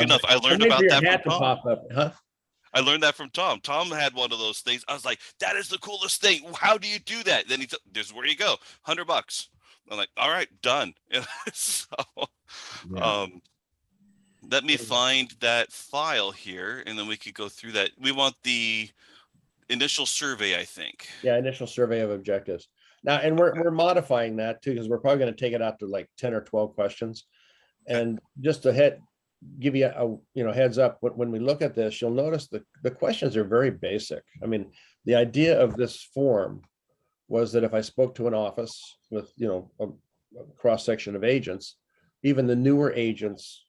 enough. I learned wait for about your that from hat to Tom. pop up, huh? I learned that from Tom. Tom had one of those things. I was like, that is the coolest thing. How do you do that? Then this is where you go, $100. I'm like, all right, done. So, Yeah. um, let me find that file here, and then we could go through that. We want the initial survey, I think. Yeah, initial survey of objectives. Now, and we're modifying that too, because we're probably going to take it out to like 10 or 12 questions. Okay. And just to give you a heads up, when we look at this, you'll notice the questions are very basic. I mean, the idea of this form was that if I spoke to an office with a cross section of agents, even the newer agents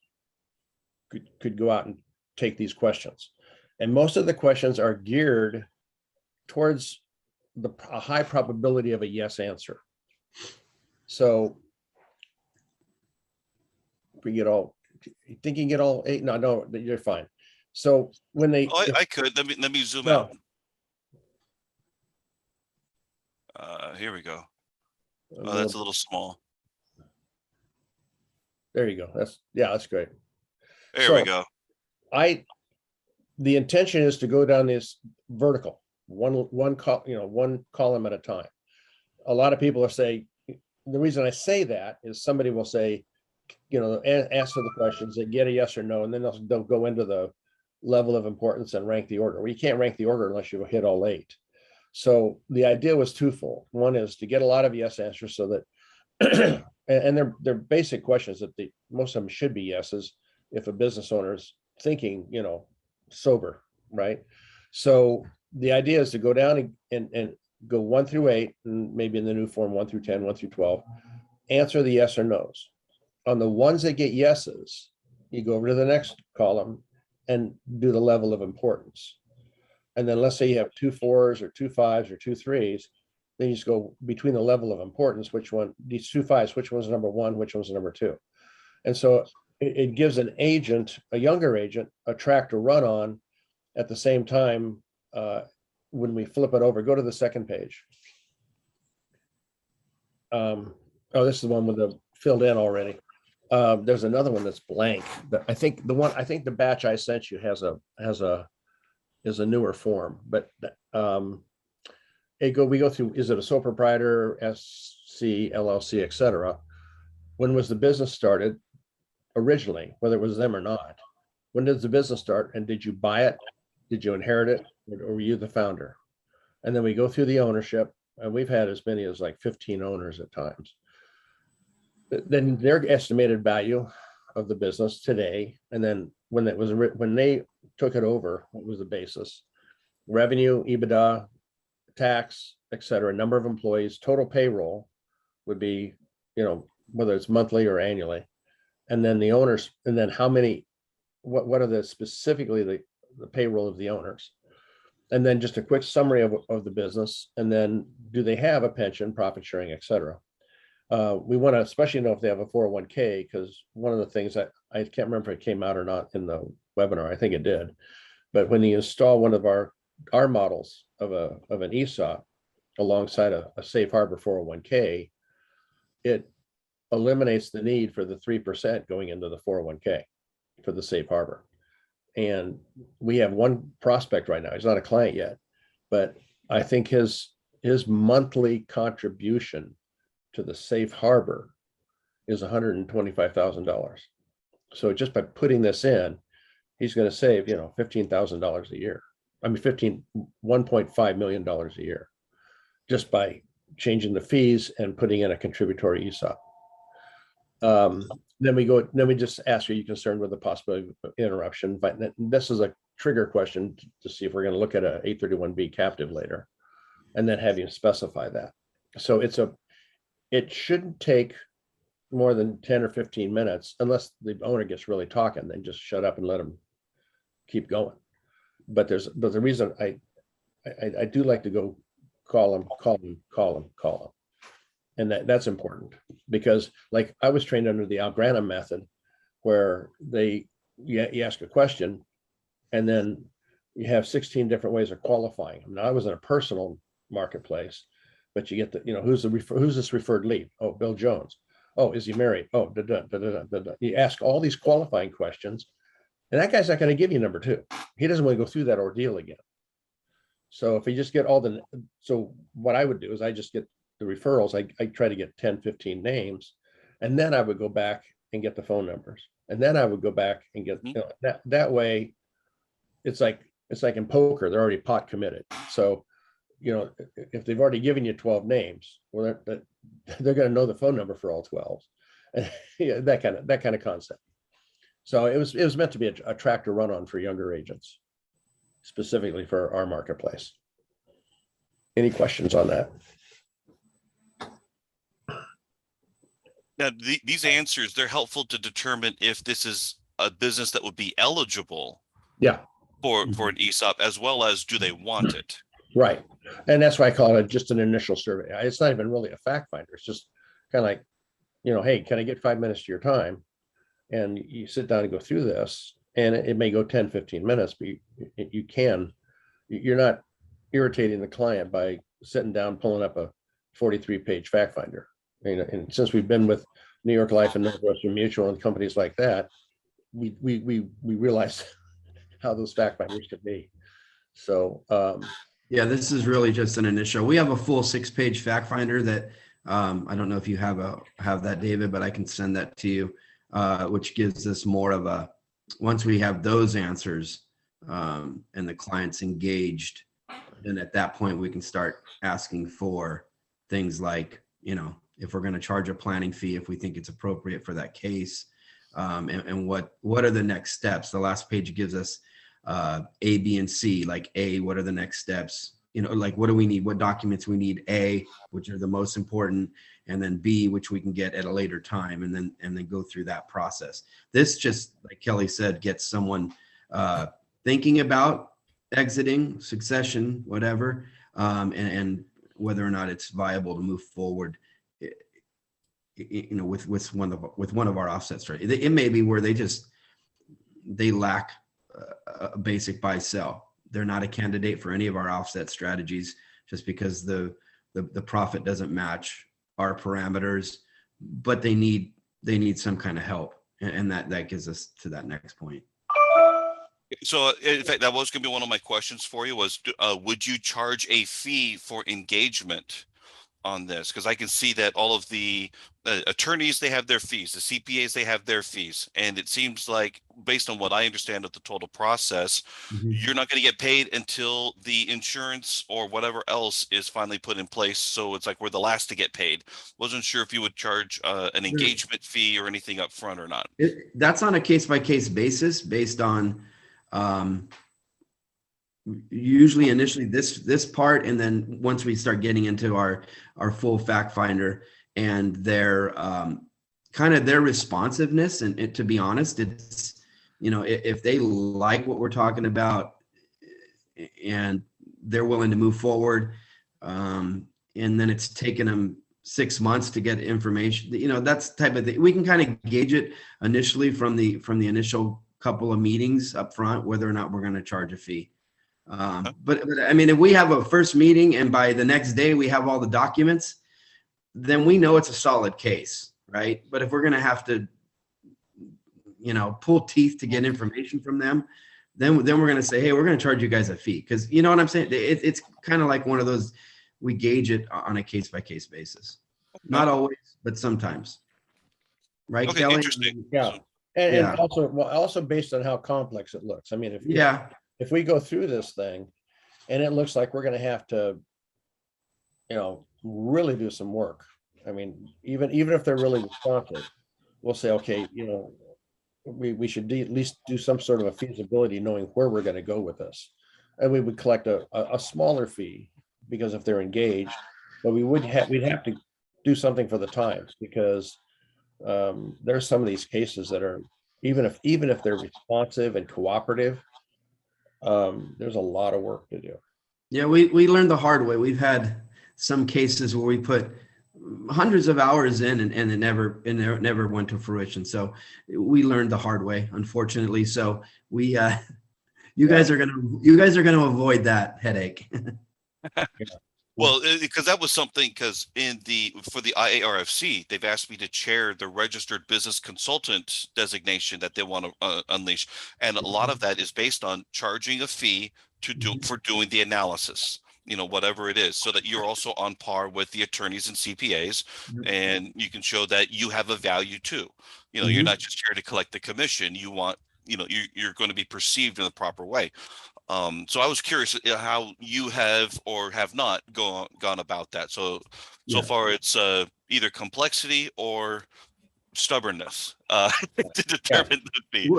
could go out and take these questions. And most of the questions are geared towards a high probability of a yes answer. So if we get all, you think you can get all 8? No, you're fine. So when they, I could. Let me zoom no. out. Here we go. Oh, that's a little small. There you go. That's great. There we go. The intention is to go down this vertical, one column at a time. A lot of people are saying, the reason I say that is somebody will say, answer the questions, they get a yes or no, and then they'll go into the level of importance and rank the order. Well, you can't rank the order unless you hit all 8. So the idea was twofold. One is to get a lot of yes answers so that, and they're basic questions that most of them should be yeses if a business owner's thinking, sober, right? So the idea is to go down and go 1 through 8, and maybe in the new form 1 through 10, 1 through 12, answer the yes or no's. On the ones that get yeses, you go over to the next column and do the level of importance. And then let's say you have 2 4s or 2 5s or 2 3s, then you just go between the level of importance, which one, these 2 5s, which one's number 1, which one's number 2. And so it gives an agent, a younger agent, a track to run on at the same time. When we flip it over, go to the second page. Oh, this is the one with the filled in already. There's another one that's blank. I think the batch I sent you is a newer form, but we go through, is it a sole proprietor, SC, LLC, etc. When was the business started originally, whether it was them or not? When did the business start, and did you buy it? Did you inherit it, or were you the founder? And then we go through the ownership, and we've had as many as like 15 owners at times. Then their estimated value of the business today, and then when they took it over, what was the basis? Revenue, EBITDA, tax, etc., number of employees, total payroll would be, whether it's monthly or annually, and then the owners, and then how many, what are the specifically the payroll of the owners, and then just a quick summary of the business, and then do they have a pension, profit sharing, etc. We want to especially know if they have a 401k, because one of the things that I can't remember if it came out or not in the webinar, I think it did, but when you install one of our models of an ESOP alongside a safe harbor 401k, it eliminates the need for the 3% going into the 401k for the safe harbor. And we have one prospect right now. He's not a client yet, but I think his monthly contribution to the safe harbor is $125,000. So just by putting this in, he's going to save, $15,000 a year. I mean, $1.5 million a year, just by changing the fees and putting in a contributory ESOP. Then we just ask, are you concerned with the possibility of interruption? But this is a trigger question to see if we're going to look at a 831B captive later, and then have you specify that. So it shouldn't take more than 10 or 15 minutes, unless the owner gets really talking, then just shut up and let them keep going. But the reason I do like to go call them. And that's important, because like I was trained under the Algranum method, where you ask a question and then you have 16 different ways of qualifying. Now, I was in a personal marketplace, but you get the, who's this referred lead? Oh, Bill Jones. Oh, is he married? Oh, You ask all these qualifying questions, And that guy's not going to give you number two. He doesn't want to go through that ordeal again. So if you just get so what I would do is I just get the referrals. I try to get 10, 15 names, and then I would go back and get the phone numbers. And then I would go back and get, that way it's like in poker, they're already pot committed. So, if they've already given you 12 names, well, they're going to know the phone number for all 12. And yeah, that kind of concept. So it was meant to be a tractor run on for younger agents, specifically for our marketplace. Any questions on that? Now, these answers, they're helpful to determine if this is a business that would be eligible for an ESOP, as well as do they want it? Right. And that's why I call it just an initial survey. It's not even really a fact finder. It's just kind of like, hey, can I get 5 minutes of your time? And you sit down and go through this, and it may go 10, 15 minutes, but you're not irritating the client by sitting down, pulling up a 43-page fact finder. And since we've been with New York Life and Northwestern Mutual and companies like that, we realize how those fact finders could be. So yeah, this is really just an initial. We have a full 6-page fact finder that I don't know if you have that, David, but I can send that to you, which gives us more of a, once we have those answers and the client's engaged, then at that point we can start asking for things like, if we're going to charge a planning fee, if we think it's appropriate for that case, and what are the next steps. The last page gives us A, B, and C. Like A, what are the next steps? Like what do we need? What documents we need? A, which are the most important, and then B, which we can get at a later time, and then go through that process. This just, like Kelly said, gets someone thinking about exiting, succession, whatever, and whether or not it's viable to move forward. With one of our offsets, right? It may be where they lack a basic buy sell. They're not a candidate for any of our offset strategies just because the profit doesn't match our parameters, but they need some kind of help, and that gives us to that next point. So in fact, that was going to be one of my questions for you was, would you charge a fee for engagement on this? Because I can see that all of the attorneys, they have their fees, the CPAs, they have their fees. And it seems like, based on what I understand of the total process, you're not going to get paid until the insurance or whatever else is finally put in place. So it's like we're the last to get paid. Wasn't sure if you would charge an engagement fee or anything up front or not. That's on a case-by-case basis based on usually initially this part, and then once we start getting into our full fact finder and their kind of their responsiveness, and to be honest, it's if they like what we're talking about and they're willing to move forward, and then it's taken them 6 months to get information, that's the type of thing we can kind of gauge it initially from the initial couple of meetings up front whether or not we're going to charge a fee. But I mean, if we have a first meeting and by the next day we have all the documents, then we know it's a solid case, right? But if we're going to have to, pull teeth to get information from them, then we're going to say, hey, we're going to charge you guys a fee. Because you know what I'm saying? It's kind of like one of those, we gauge it on a case-by-case basis. Not always, but sometimes. Right, Okay, Kelly? interesting. Yeah. And also based on how complex it looks. I mean, if we go through this thing and it looks like we're going to have to, really do some work. I mean, even if they're really responsive, we'll say, okay, we should at least do some sort of a feasibility knowing where we're going to go with this. And we would collect a smaller fee because if they're engaged, but we'd have to do something for the time because there's some of these cases that are, even if they're responsive and cooperative, there's a lot of work to do. Yeah, we learned the hard way. We've had some cases where we put hundreds of hours in and it never went to fruition. So we learned the hard way, unfortunately. So we you guys are gonna avoid that headache. Yeah. Well, because that was something, because for the IARFC, they've asked me to chair the registered business consultant designation that they want to unleash. And a lot of that is based on charging a fee for doing the analysis, whatever it is, so that you're also on par with the attorneys and CPAs, and you can show that you have a value too. You're not just here to collect the commission. You want, you're going to be perceived in the proper way. So I was curious how you have or have not gone about that. So far it's either complexity or stubbornness to determine the fee.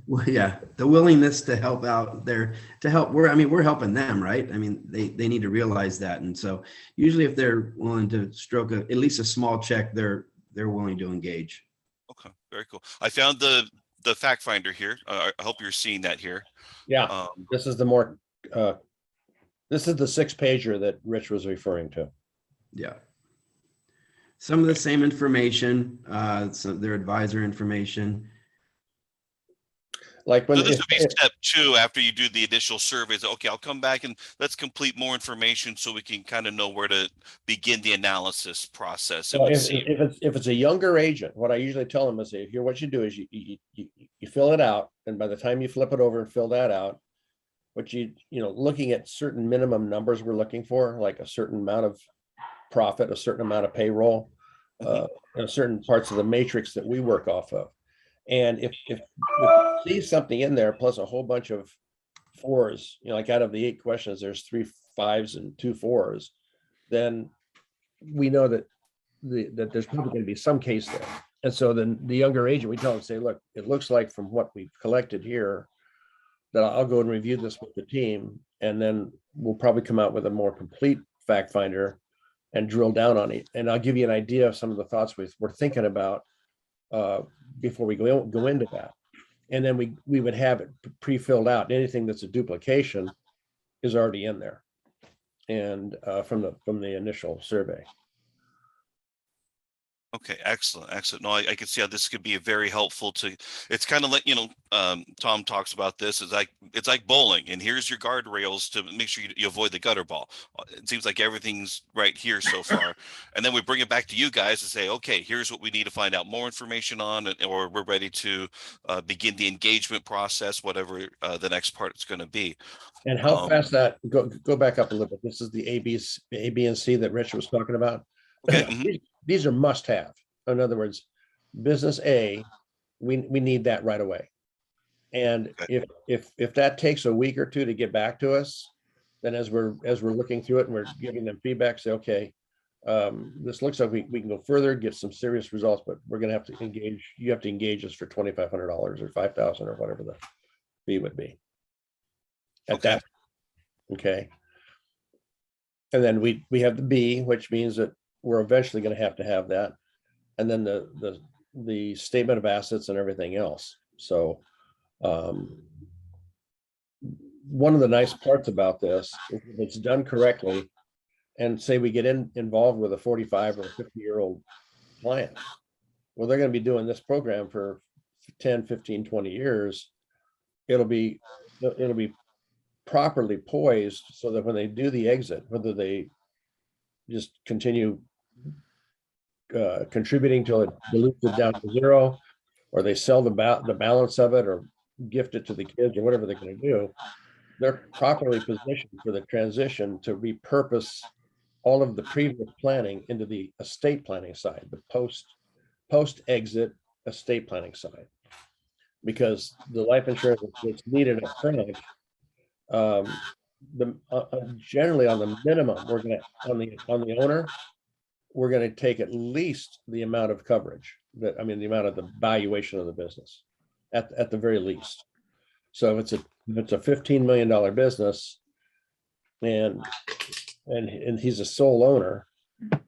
Well, yeah, the willingness to help out there, to help. We're helping them, right? I mean, they need to realize that. And so usually if they're willing to stroke at least a small check, they're willing to engage. Okay, very cool. I found the fact finder here. I hope you're seeing that here. Yeah, this is the more, this is the 6-pager that Rich was referring to. Yeah. Some of the same information, their advisor information. Like when So this would be step 2 after you do the initial surveys. Okay, I'll come back and let's complete more information so we can kind of know where to begin the analysis process. If it's a younger agent, what I usually tell them is, here, what you do is you fill it out, and by the time you flip it over and fill that out, what looking at certain minimum numbers we're looking for, like a certain amount of profit, a certain amount of payroll, certain parts of the matrix that we work off of. And if you see something in there plus a whole bunch of 4s, like out of the 8 questions, there's 3 5s and 2 4s, then we know that there's probably going to be some case there. And so then the younger agent, we tell them, say, look, it looks like from what we've collected here that I'll go and review this with the team, and then we'll probably come out with a more complete fact finder and drill down on it. And I'll give you an idea of some of the thoughts we're thinking about before we go into that. And then we would have it pre-filled out. Anything that's a duplication is already in there, and from the initial survey. Okay, excellent. No, I can see how this could be very helpful it's kind of like, Tom talks about this, it's like bowling, and here's your guardrails to make sure you avoid the gutter ball. It seems like everything's right here so far. And then we bring it back to you guys and say, okay, here's what we need to find out more information on, or we're ready to begin the engagement process, whatever the next part is going to be. And how fast that, go back up a little bit. This is the A, B, and C that Rich was talking about. Okay. These are must have. In other words, business A, we need that right away. And if that takes a week or 2 to get back to us, then as we're looking through it and we're giving them feedback, say, okay, this looks like we can go further, get some serious results, but we're going to have to engage. You have to engage us for $2,500 or $5,000 or whatever the fee would be. At that, okay. And then we have the B, which means that we're eventually going to have that, and then the statement of assets and everything else. So one of the nice parts about this, if it's done correctly, and say we get involved with a 45 or 50-year-old client, well, they're going to be doing this program for 10, 15, 20 years. It'll be properly poised so that when they do the exit, whether they just continue contributing till it dilutes it down to 0, or they sell the balance of it or gift it to the kids or whatever they're going to do, they're properly positioned for the transition to repurpose all of the previous planning into the estate planning side, the post exit estate planning side, because the life insurance that's needed up front, generally on the minimum, we're going to on the owner, we're going to take at least the amount of coverage the amount of the valuation of the business at the very least. So if it's a $15 million business and he's a sole owner,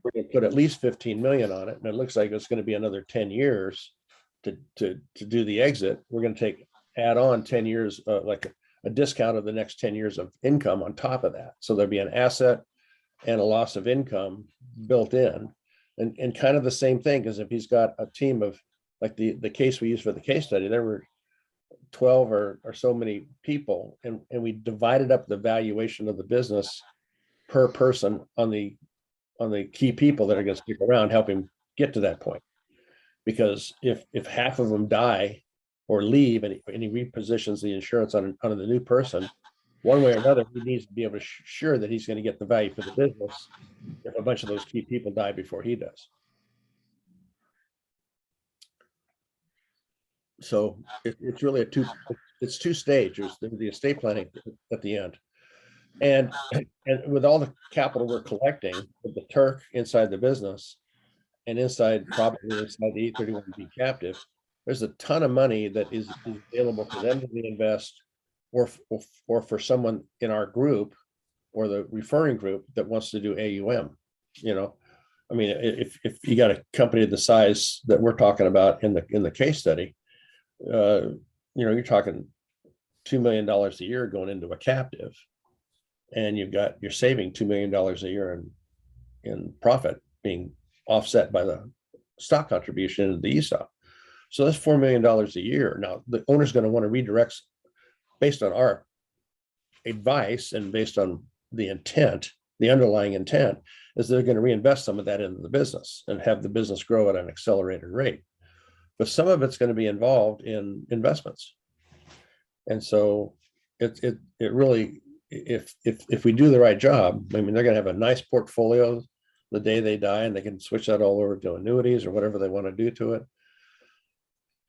we're going to put at least 15 million on it, and it looks like it's going to be another 10 years to do the exit. We're going to add on 10 years, like a discount of the next 10 years of income on top of that. So there'll be an asset and a loss of income built in, and kind of the same thing, because if he's got a team of, like the case we used for the case study, there were 12 or so many people, and we divided up the valuation of the business per person on the key people that are going to stick around, help him get to that point. Because if half of them die or leave and he repositions the insurance on the new person, one way or another, he needs to be able to sure that he's going to get the value for the business if a bunch of those key people die before he does. So it's really it's two stages. There's the estate planning at the end. And with all the capital we're collecting with the Turk inside the business and probably inside the E31B captive, there's a ton of money that is available for them to reinvest or for someone in our group or the referring group that wants to do AUM. I mean, if you got a company the size that we're talking about in the case study, you're talking $2 million a year going into a captive, and you're saving $2 million a year in profit being offset by the stock contribution into the ESOP. So that's $4 million a year. Now the owner's going to want to redirect based on our advice and based on the intent, the underlying intent is they're going to reinvest some of that into the business and have the business grow at an accelerated rate. But some of it's going to be involved in investments. And so it really, if we do the right job, I mean, they're going to have a nice portfolio the day they die, and they can switch that all over to annuities or whatever they want to do to it.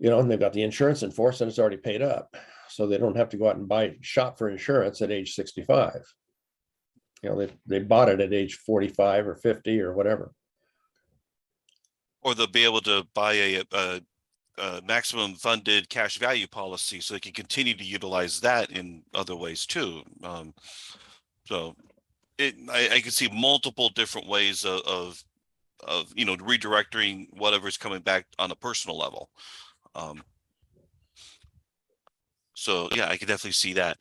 And they've got the insurance in force and it's already paid up. So they don't have to go out and shop for insurance at age 65. They bought it at age 45 or 50 or whatever. Or they'll be able to buy a maximum funded cash value policy, so they can continue to utilize that in other ways too. So I can see multiple different ways of redirecting whatever's coming back on a personal level. So yeah, I can definitely see that.